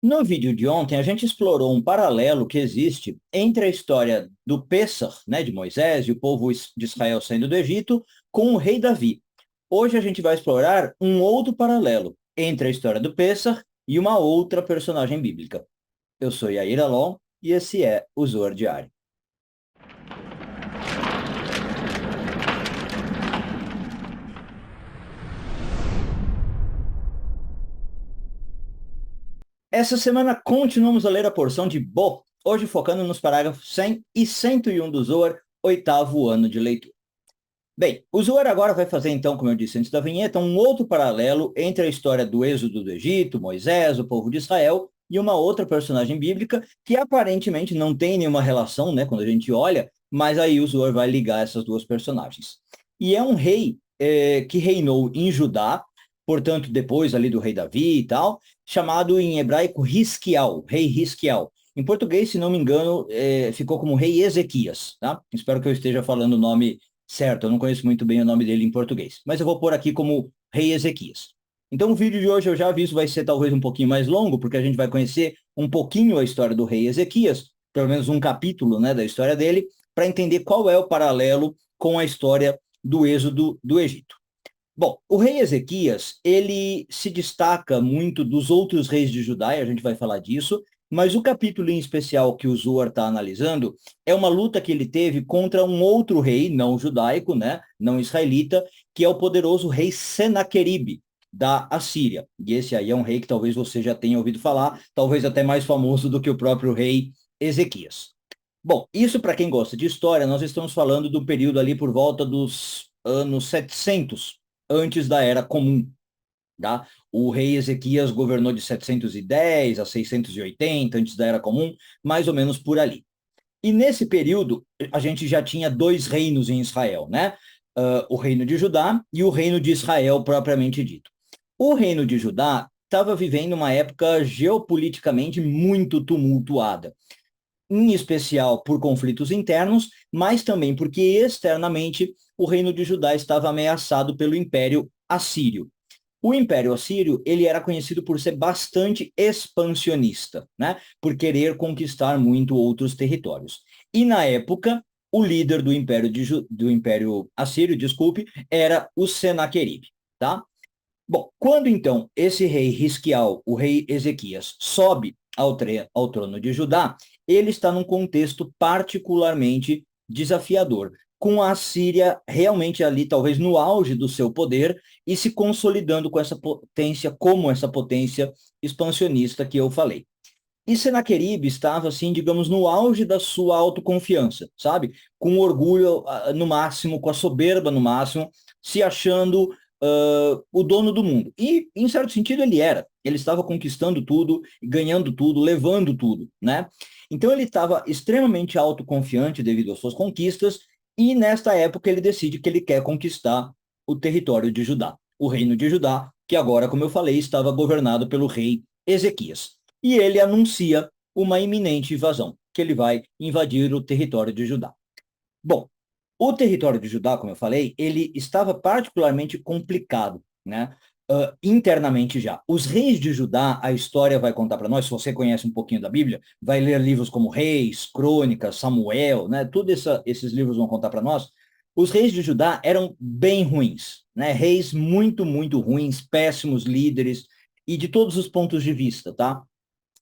No vídeo de ontem, a gente explorou um paralelo que existe entre a história do Pêssar, né, de Moisés e o povo de Israel saindo do Egito, com o rei Davi. Hoje a gente vai explorar um outro paralelo entre a história do Pêssar e uma outra personagem bíblica. Eu sou Yair Alon e esse é o Zoar Diário. Essa semana continuamos a ler a porção de Bo, hoje focando nos parágrafos 100 e 101 do Zoar, oitavo ano de leitura. Bem, o Zohar agora vai fazer, então, como eu disse antes da vinheta, um outro paralelo entre a história do êxodo do Egito, Moisés, o povo de Israel, e uma outra personagem bíblica que aparentemente não tem nenhuma relação, né, quando a gente olha, mas aí o Zohar vai ligar essas duas personagens. E é um rei que reinou em Judá, portanto, depois ali do rei Davi e tal, chamado em hebraico Hisquiel, rei Hisquiel. Em português, se não me engano, ficou como rei Ezequias, tá? Espero que eu esteja falando o nome certo, eu não conheço muito bem o nome dele em português, mas eu vou pôr aqui como Rei Ezequias. Então o vídeo de hoje eu já aviso vai ser talvez um pouquinho mais longo, porque a gente vai conhecer um pouquinho a história do Rei Ezequias, pelo menos um capítulo, né, da história dele, para entender qual é o paralelo com a história do êxodo do Egito. Bom, o rei Ezequias, ele se destaca muito dos outros reis de Judá, e a gente vai falar disso, mas o capítulo em especial que o Zohar está analisando é uma luta que ele teve contra um outro rei, não judaico, né, não israelita, que é o poderoso rei Senaqueribe, da Assíria. E esse aí é um rei que talvez você já tenha ouvido falar, talvez até mais famoso do que o próprio rei Ezequias. Bom, isso para quem gosta de história, nós estamos falando do período ali por volta dos anos 700 antes da Era Comum, tá? O rei Ezequias governou de 710 a 680 antes da Era Comum, mais ou menos por ali. E nesse período, a gente já tinha dois reinos em Israel, né? O reino de Judá e o reino de Israel propriamente dito. O reino de Judá estava vivendo uma época geopoliticamente muito tumultuada, em especial por conflitos internos, mas também porque externamente o reino de Judá estava ameaçado pelo Império Assírio. O Império Assírio, ele era conhecido por ser bastante expansionista, né? Por querer conquistar muito outros territórios. E na época, o líder do Império Assírio, desculpe, era o Senaqueribe, tá? Bom, quando então esse rei Hisquial, o rei Ezequias, sobe ao trono de Judá, ele está num contexto particularmente desafiador, com a Síria realmente ali, talvez no auge do seu poder, e se consolidando com essa potência, como essa potência expansionista que eu falei. E Senaqueribe estava, assim, digamos, no auge da sua autoconfiança, sabe? Com orgulho no máximo, com a soberba no máximo, se achando o dono do mundo. E, em certo sentido, ele era. Ele estava conquistando tudo, ganhando tudo, levando tudo, né? Então, ele estava extremamente autoconfiante devido às suas conquistas, e nesta época ele decide que ele quer conquistar o território de Judá, o reino de Judá, que agora, como eu falei, estava governado pelo rei Ezequias. E ele anuncia uma iminente invasão, que ele vai invadir o território de Judá. Bom, o território de Judá, como eu falei, ele estava particularmente complicado, né? Internamente já. Os reis de Judá, a história vai contar para nós, se você conhece um pouquinho da Bíblia, vai ler livros como Reis, Crônicas, Samuel, né? Todos esses livros vão contar para nós. Os reis de Judá eram bem ruins, né? Reis muito, muito ruins, péssimos líderes, e de todos os pontos de vista, tá?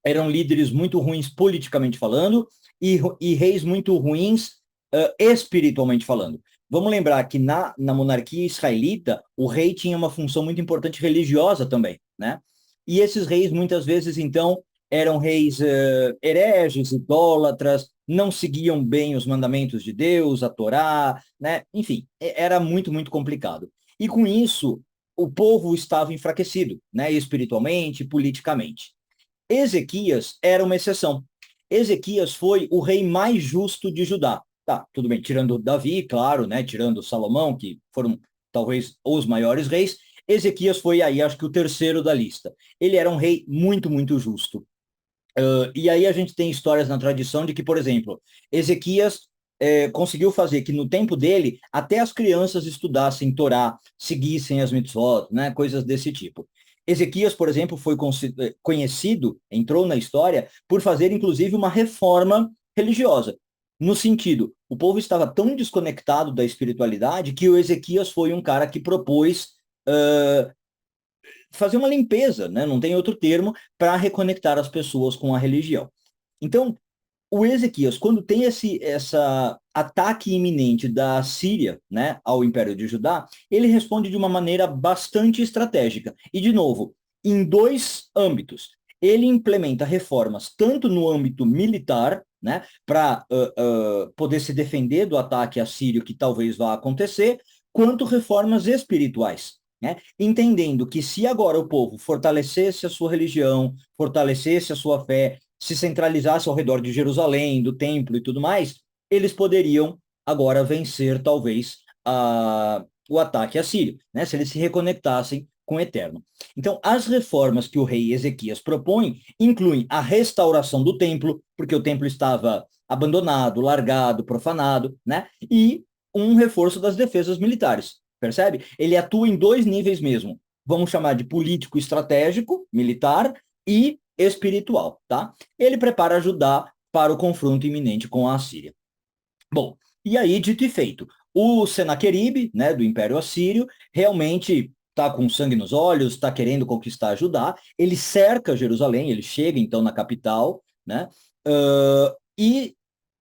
Eram líderes muito ruins politicamente falando e reis muito ruins espiritualmente falando. Vamos lembrar que na monarquia israelita, o rei tinha uma função muito importante religiosa também, né? E esses reis, muitas vezes, então, eram reis hereges, idólatras, não seguiam bem os mandamentos de Deus, a Torá, né? Enfim, era muito, muito complicado. E com isso, o povo estava enfraquecido, né? Espiritualmente, politicamente. Ezequias era uma exceção. Ezequias foi o rei mais justo de Judá. Tá, tudo bem, tirando Davi, claro, né? Tirando Salomão, que foram talvez os maiores reis. Ezequias foi aí, acho que o terceiro da lista. Ele era um rei muito, muito justo. E aí a gente tem histórias na tradição de que, por exemplo, Ezequias conseguiu fazer que no tempo dele até as crianças estudassem Torá, seguissem as mitzvot, né? Coisas desse tipo. Ezequias, por exemplo, foi conhecido, entrou na história, por fazer, inclusive, uma reforma religiosa. No sentido, o povo estava tão desconectado da espiritualidade que o Ezequias foi um cara que propôs uh, fazer uma limpeza, né? Não tem outro termo, para reconectar as pessoas com a religião. Então, o Ezequias, quando tem essa ataque iminente da Síria, né, ao Império de Judá, ele responde de uma maneira bastante estratégica. E, de novo, em dois âmbitos. Ele implementa reformas tanto no âmbito militar, né, para poder se defender do ataque assírio que talvez vá acontecer, quanto reformas espirituais. Né? Entendendo que se agora o povo fortalecesse a sua religião, fortalecesse a sua fé, se centralizasse ao redor de Jerusalém, do templo e tudo mais, eles poderiam agora vencer, talvez, o ataque assírio, né? Se eles se reconectassem com o Eterno. Então, as reformas que o rei Ezequias propõe incluem a restauração do templo, porque o templo estava abandonado, largado, profanado, né? E um reforço das defesas militares, percebe? Ele atua em dois níveis mesmo. Vamos chamar de político estratégico, militar, e espiritual, tá? Ele prepara Judá para o confronto iminente com a Assíria. Bom, e aí, dito e feito, o Senaqueribe, né, do Império Assírio, realmente está com sangue nos olhos, está querendo conquistar Judá, ele cerca Jerusalém, ele chega então na capital, né, e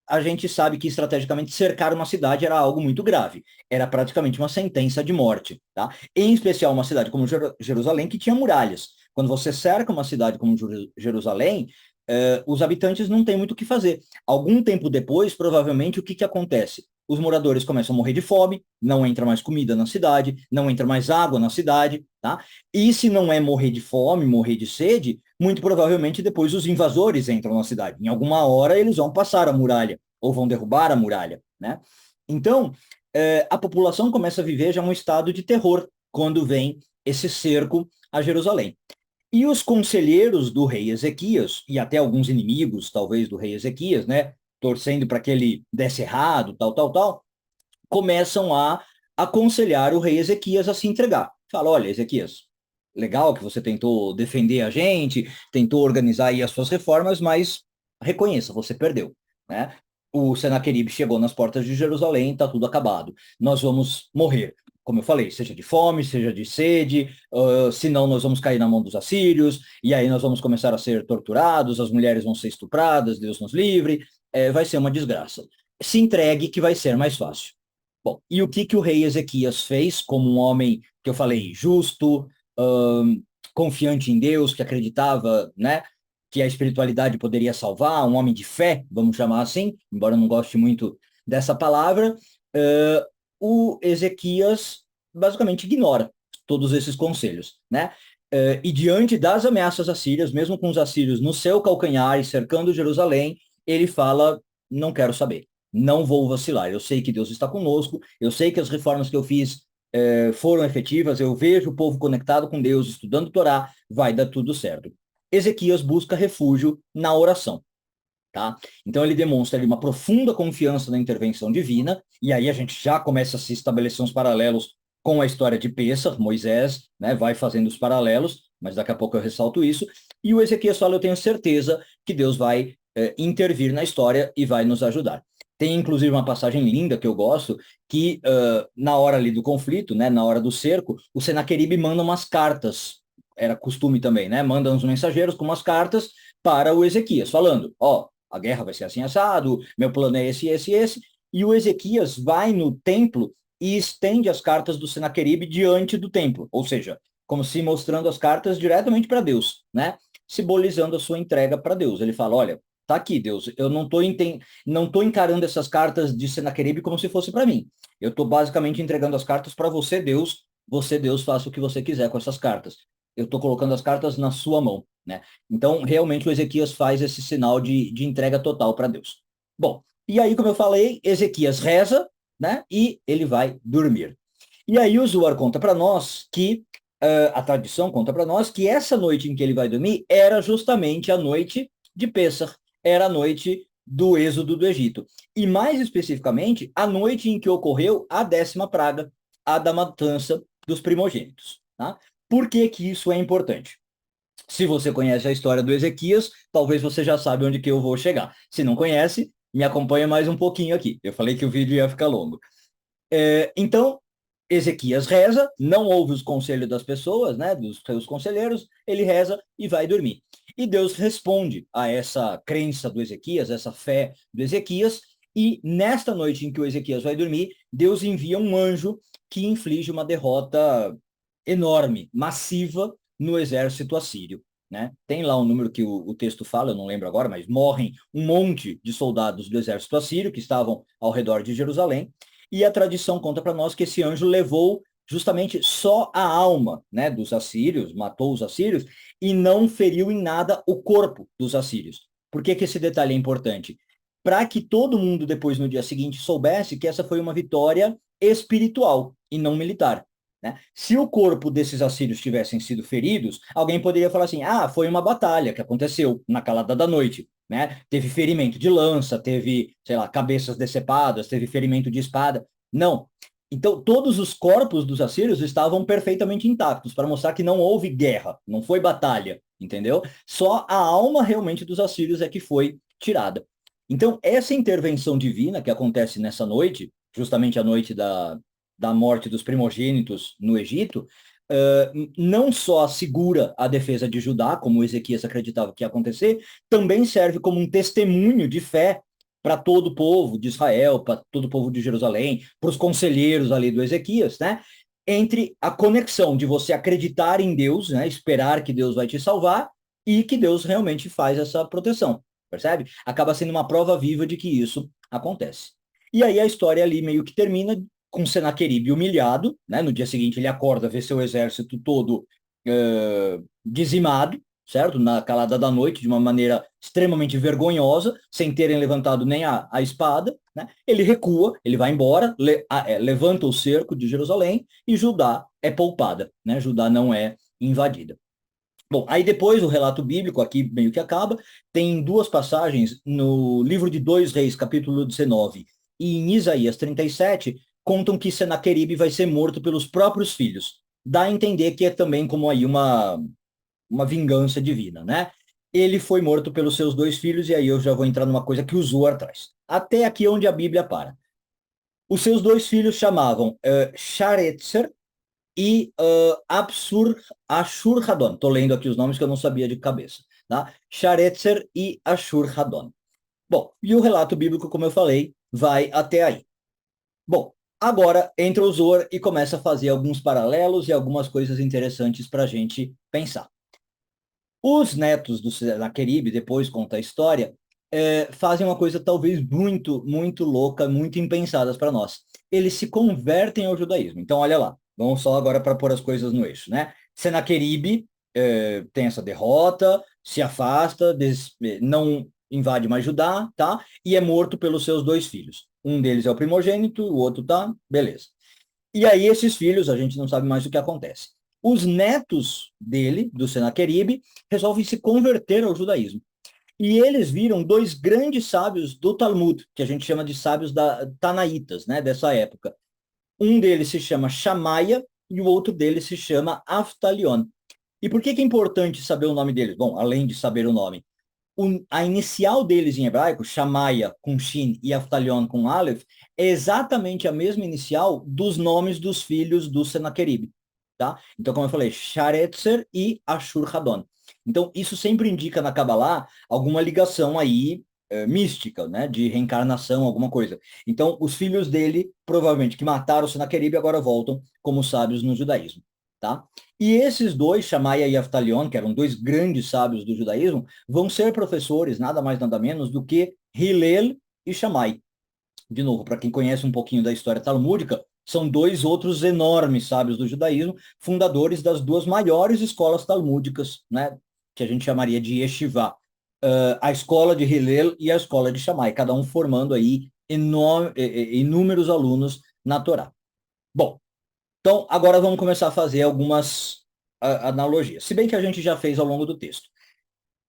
a gente sabe que estrategicamente cercar uma cidade era algo muito grave, era praticamente uma sentença de morte, tá? Em especial uma cidade como Jerusalém, que tinha muralhas. Quando você cerca uma cidade como Jerusalém, os habitantes não têm muito o que fazer. Algum tempo depois, provavelmente, o que, que acontece? Os moradores começam a morrer de fome, não entra mais comida na cidade, não entra mais água na cidade, tá? E se não é morrer de fome, morrer de sede, muito provavelmente depois os invasores entram na cidade. Em alguma hora eles vão passar a muralha, ou vão derrubar a muralha, né? Então, a população começa a viver já um estado de terror quando vem esse cerco a Jerusalém. E os conselheiros do rei Ezequias, e até alguns inimigos, talvez, do rei Ezequias, né, torcendo para que ele desse errado, tal, começam a aconselhar o rei Ezequias a se entregar. Fala, olha, Ezequias, legal que você tentou defender a gente, tentou organizar aí as suas reformas, mas reconheça, você perdeu, né? O Senaqueribe chegou nas portas de Jerusalém, está tudo acabado. Nós vamos morrer, como eu falei, seja de fome, seja de sede, senão nós vamos cair na mão dos assírios, e aí nós vamos começar a ser torturados, as mulheres vão ser estupradas, Deus nos livre, vai ser uma desgraça. Se entregue que vai ser mais fácil. Bom, e o que, que o rei Ezequias fez como um homem que eu falei justo, confiante em Deus, que acreditava, né, que a espiritualidade poderia salvar, um homem de fé, vamos chamar assim, embora eu não goste muito dessa palavra, o Ezequias basicamente ignora todos esses conselhos, né? E diante das ameaças assírias, mesmo com os assírios no seu calcanhar e cercando Jerusalém, ele fala: não quero saber, não vou vacilar. Eu sei que Deus está conosco, eu sei que as reformas que eu fiz foram efetivas, eu vejo o povo conectado com Deus, estudando Torá, vai dar tudo certo. Ezequias busca refúgio na oração. Tá? Então ele demonstra ali uma profunda confiança na intervenção divina, e aí a gente já começa a se estabelecer uns paralelos com a história de Pessah, Moisés, né, vai fazendo os paralelos, mas daqui a pouco eu ressalto isso, e o Ezequias fala, eu tenho certeza que Deus vai intervir na história e vai nos ajudar. Tem inclusive uma passagem linda que eu gosto, que na hora ali do conflito, né, na hora do cerco, o Senaqueribe manda umas cartas, era costume também, né, manda uns mensageiros com umas cartas para o Ezequias, falando, ó, a guerra vai ser assim assado, meu plano é esse, e o Ezequias vai no templo e estende as cartas do Senaqueribe diante do templo, ou seja, como se mostrando as cartas diretamente para Deus, né? Simbolizando a sua entrega para Deus. Ele fala, olha, tá aqui, Deus, eu não tô encarando essas cartas de Senaqueribe como se fosse para mim. Eu estou basicamente entregando as cartas para você, Deus, faça o que você quiser com essas cartas. Eu estou colocando as cartas na sua mão, né? Então, realmente, o Ezequias faz esse sinal de entrega total para Deus. Bom, e aí, como eu falei, Ezequias reza, né? E ele vai dormir. E aí o Zohar conta para nós que, a tradição conta para nós que essa noite em que ele vai dormir era justamente a noite de Pêssar, era a noite do êxodo do Egito. E mais especificamente, a noite em que ocorreu a 10ª praga, a da matança dos primogênitos. Tá? Por que que isso é importante? Se você conhece a história do Ezequias, talvez você já sabe onde que eu vou chegar. Se não conhece, me acompanha mais um pouquinho aqui. Eu falei que o vídeo ia ficar longo. Então, Ezequias reza, não ouve os conselhos das pessoas, né, dos seus conselheiros, ele reza e vai dormir. E Deus responde a essa crença do Ezequias, essa fé do Ezequias, e nesta noite em que o Ezequias vai dormir, Deus envia um anjo que inflige uma derrota enorme, massiva, no exército assírio. Né? Tem lá um número que o texto fala, eu não lembro agora, mas morrem um monte de soldados do exército assírio que estavam ao redor de Jerusalém, e a tradição conta para nós que esse anjo levou justamente só a alma, né, dos assírios, matou os assírios, e não feriu em nada o corpo dos assírios. Por que que esse detalhe é importante? Para que todo mundo depois, no dia seguinte, soubesse que essa foi uma vitória espiritual e não militar. Né? Se o corpo desses assírios tivessem sido feridos, alguém poderia falar assim, foi uma batalha que aconteceu na calada da noite. Né? Teve ferimento de lança, teve, sei lá, cabeças decepadas, teve ferimento de espada. Não. Então, todos os corpos dos assírios estavam perfeitamente intactos, para mostrar que não houve guerra, não foi batalha, entendeu? Só a alma realmente dos assírios é que foi tirada. Então, essa intervenção divina que acontece nessa noite, justamente a noite da morte dos primogênitos no Egito, não só assegura a defesa de Judá, como Ezequias acreditava que ia acontecer, também serve como um testemunho de fé para todo o povo de Israel, para todo o povo de Jerusalém, para os conselheiros ali do Ezequias, né? Entre a conexão de você acreditar em Deus, né? Esperar que Deus vai te salvar e que Deus realmente faz essa proteção, percebe? Acaba sendo uma prova viva de que isso acontece. E aí a história ali meio que termina com Senaqueribe humilhado, né? No dia seguinte ele acorda, vê seu exército todo dizimado, certo? Na calada da noite, de uma maneira extremamente vergonhosa, sem terem levantado nem a espada, né? Ele recua, ele vai embora, levanta o cerco de Jerusalém e Judá é poupada, né? Judá não é invadida. Bom, aí depois o relato bíblico aqui meio que acaba, tem duas passagens no livro de 2 Reis, capítulo 19, e em Isaías 37, contam que Senaqueribe vai ser morto pelos próprios filhos. Dá a entender que é também como aí uma vingança divina, né? Ele foi morto pelos seus dois filhos, e aí eu já vou entrar numa coisa que o Zohar traz. Até aqui onde a Bíblia para. Os seus dois filhos chamavam Sharetzer e Ashur-Hadon. Estou lendo aqui os nomes que eu não sabia de cabeça. Tá? Sharetzer e Ashur-Hadon. Bom, e o relato bíblico, como eu falei, vai até aí. Bom, agora entra o Zohar e começa a fazer alguns paralelos e algumas coisas interessantes para a gente pensar. Os netos do Senaqueribe, depois conta a história, fazem uma coisa talvez muito, muito louca, muito impensadas para nós. Eles se convertem ao judaísmo. Então, olha lá, vamos só agora para pôr as coisas no eixo, né? Senaqueribe tem essa derrota, se afasta, não invade mais Judá, tá? E é morto pelos seus dois filhos. Um deles é o primogênito, o outro tá, beleza. E aí esses filhos, a gente não sabe mais o que acontece. Os netos dele, do Senaqueribe, resolvem se converter ao judaísmo. E eles viram dois grandes sábios do Talmud, que a gente chama de sábios tanaítas, né, dessa época. Um deles se chama Shamaia e o outro deles se chama Aftalion. E por que que é importante saber o nome deles? Bom, além de saber o nome, a inicial deles em hebraico, Shamaia com Shin e Aftalion com Aleph, é exatamente a mesma inicial dos nomes dos filhos do Senaqueribe. Tá? Então, como eu falei, Sharetzer e Ashur-Hadon. Então, isso sempre indica na Kabbalah alguma ligação aí mística, né? De reencarnação, alguma coisa. Então, os filhos dele, provavelmente, que mataram o Senaqueribe, agora voltam como sábios no judaísmo. Tá? E esses dois, Shamaia e Aftalion, que eram dois grandes sábios do judaísmo, vão ser professores, nada mais nada menos do que Hillel e Shammai. De novo, para quem conhece um pouquinho da história talmúdica, são dois outros enormes sábios do judaísmo, fundadores das duas maiores escolas talmúdicas, né, que a gente chamaria de Yeshivá, a escola de Hillel e a escola de Shammai, cada um formando aí inúmeros alunos na Torá. Bom, então agora vamos começar a fazer algumas analogias, se bem que a gente já fez ao longo do texto.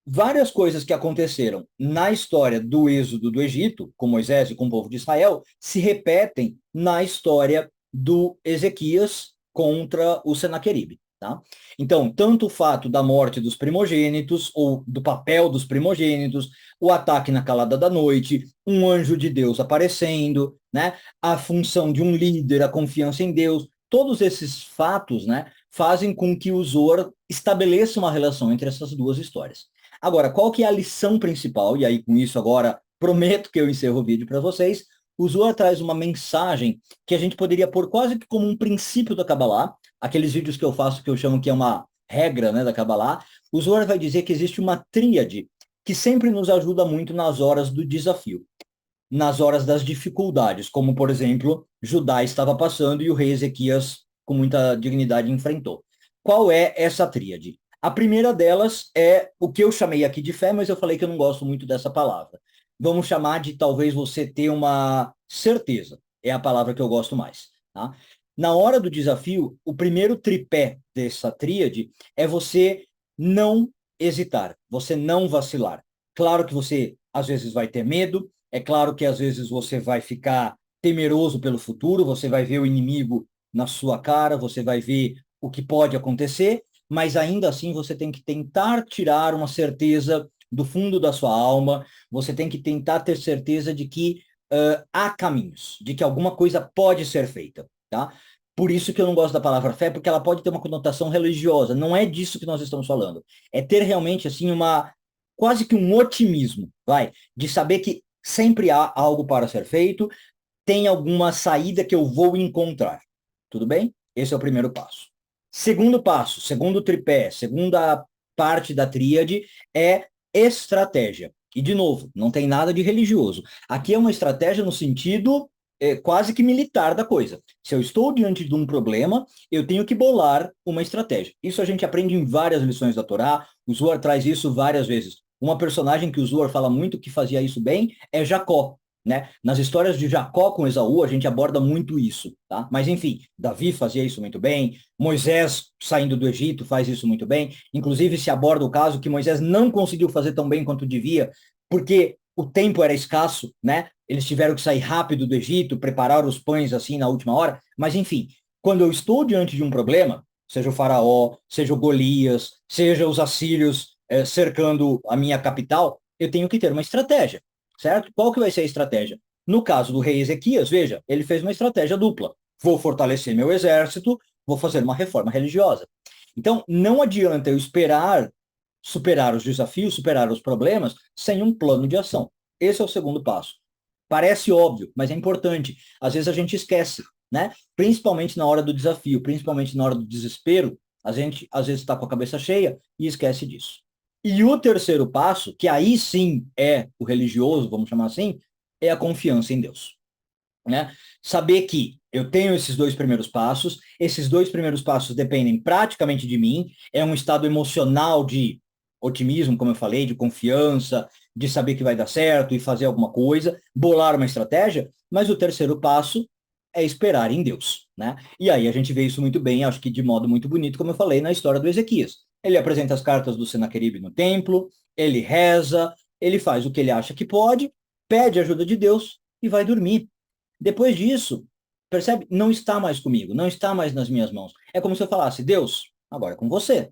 Várias coisas que aconteceram na história do êxodo do Egito, com Moisés e com o povo de Israel, se repetem na história do Ezequias contra o Senaqueribe. tá? Então, tanto o fato da morte dos primogênitos, ou do papel dos primogênitos, o ataque na calada da noite, um anjo de Deus aparecendo, né? A função de um líder, a confiança em Deus, todos esses fatos, né, fazem com que o Zohar estabeleça uma relação entre essas duas histórias. Agora, qual que é a lição principal? E aí, com isso, agora, prometo que eu encerro o vídeo para vocês. O Zohar traz uma mensagem que a gente poderia pôr quase que como um princípio da Kabbalah, aqueles vídeos que eu faço que eu chamo que é uma regra, né, da Kabbalah. O Zohar vai dizer que existe uma tríade que sempre nos ajuda muito nas horas do desafio, nas horas das dificuldades, como, por exemplo, Judá estava passando e o rei Ezequias, com muita dignidade, enfrentou. Qual é essa tríade? A primeira delas é o que eu chamei aqui de fé, mas eu falei que eu não gosto muito dessa palavra. Vamos chamar de talvez você ter uma certeza. É a palavra que eu gosto mais, tá? Na hora do desafio, o primeiro tripé dessa tríade é você não hesitar, você não vacilar. Claro que você, às vezes, vai ter medo, é claro que, às vezes, você vai ficar temeroso pelo futuro, você vai ver o inimigo na sua cara, você vai ver o que pode acontecer, mas ainda assim você tem que tentar tirar uma certeza do fundo da sua alma, você tem que tentar ter certeza de que há caminhos, de que alguma coisa pode ser feita, tá? Por isso que eu não gosto da palavra fé, porque ela pode ter uma conotação religiosa. Não é disso que nós estamos falando. É ter realmente, assim, quase que um otimismo, vai, de saber que sempre há algo para ser feito, tem alguma saída que eu vou encontrar. Tudo bem? Esse é o primeiro passo. Segundo passo, segundo tripé, segunda parte da tríade é estratégia. E, de novo, não tem nada de religioso. Aqui é uma estratégia no sentido quase que militar da coisa. Se eu estou diante de um problema, eu tenho que bolar uma estratégia. Isso a gente aprende em várias lições da Torá, o Zohar traz isso várias vezes. Uma personagem que o Zohar fala muito que fazia isso bem é Jacó, né? Nas histórias de Jacó com Esaú, a gente aborda muito isso, tá? Mas, enfim, Davi fazia isso muito bem, Moisés, saindo do Egito, faz isso muito bem. Inclusive, se aborda o caso que Moisés não conseguiu fazer tão bem quanto devia, porque o tempo era escasso, né? Eles tiveram que sair rápido do Egito, preparar os pães assim na última hora. Mas, enfim, quando eu estou diante de um problema, seja o faraó, seja o Golias, seja os assírios cercando a minha capital, eu tenho que ter uma estratégia, certo? Qual que vai ser a estratégia? No caso do rei Ezequias, veja, ele fez uma estratégia dupla. Vou fortalecer meu exército, vou fazer uma reforma religiosa. Então, não adianta eu esperar superar os desafios, superar os problemas, sem um plano de ação. Esse é o segundo passo. Parece óbvio, mas é importante. Às vezes a gente esquece, né? Principalmente na hora do desafio, principalmente na hora do desespero, a gente às vezes está com a cabeça cheia e esquece disso. E o terceiro passo, que aí sim é o religioso, vamos chamar assim, é a confiança em Deus, né? Saber que eu tenho esses dois primeiros passos dependem praticamente de mim, é um estado emocional de otimismo, como eu falei, de confiança, de saber que vai dar certo e fazer alguma coisa, bolar uma estratégia, mas o terceiro passo é esperar em Deus, né? E aí a gente vê isso muito bem, acho que de modo muito bonito, como eu falei, na história do Ezequias. Ele apresenta as cartas do Senaqueribe no templo, ele reza, ele faz o que ele acha que pode, pede ajuda de Deus e vai dormir. Depois disso, percebe? Não está mais comigo, não está mais nas minhas mãos. É como se eu falasse, Deus, agora é com você.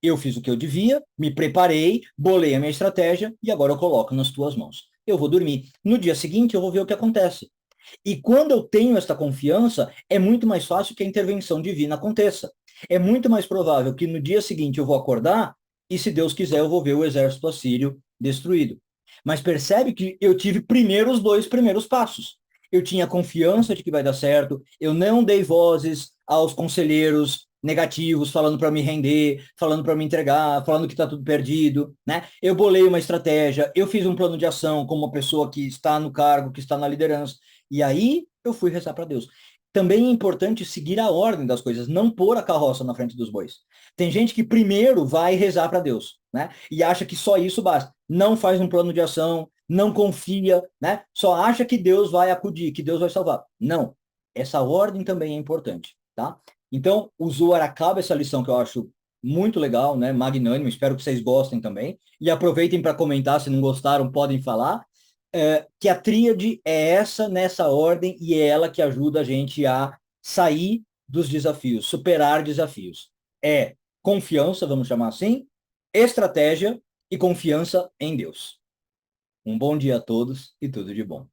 Eu fiz o que eu devia, me preparei, bolei a minha estratégia e agora eu coloco nas tuas mãos. Eu vou dormir. No dia seguinte, eu vou ver o que acontece. E quando eu tenho esta confiança, é muito mais fácil que a intervenção divina aconteça. É muito mais provável que no dia seguinte eu vou acordar e, se Deus quiser, eu vou ver o exército assírio destruído. Mas percebe que eu tive primeiro os dois primeiros passos. Eu tinha confiança de que vai dar certo, eu não dei vozes aos conselheiros negativos, falando para me render, falando para me entregar, falando que está tudo perdido, né? Eu bolei uma estratégia, eu fiz um plano de ação como uma pessoa que está no cargo, que está na liderança, e aí eu fui rezar para Deus. Também é importante seguir a ordem das coisas, não pôr a carroça na frente dos bois. Tem gente que primeiro vai rezar para Deus, né? E acha que só isso basta. Não faz um plano de ação, não confia, né? Só acha que Deus vai acudir, que Deus vai salvar. Não. Essa ordem também é importante, tá? Então, o Zohar acaba essa lição que eu acho muito legal, né? Magnânimo, espero que vocês gostem também. E aproveitem para comentar, se não gostaram, podem falar. Que a tríade é essa, nessa ordem, e é ela que ajuda a gente a sair dos desafios, superar desafios. é confiança, vamos chamar assim, estratégia e confiança em Deus. Um bom dia a todos e tudo de bom.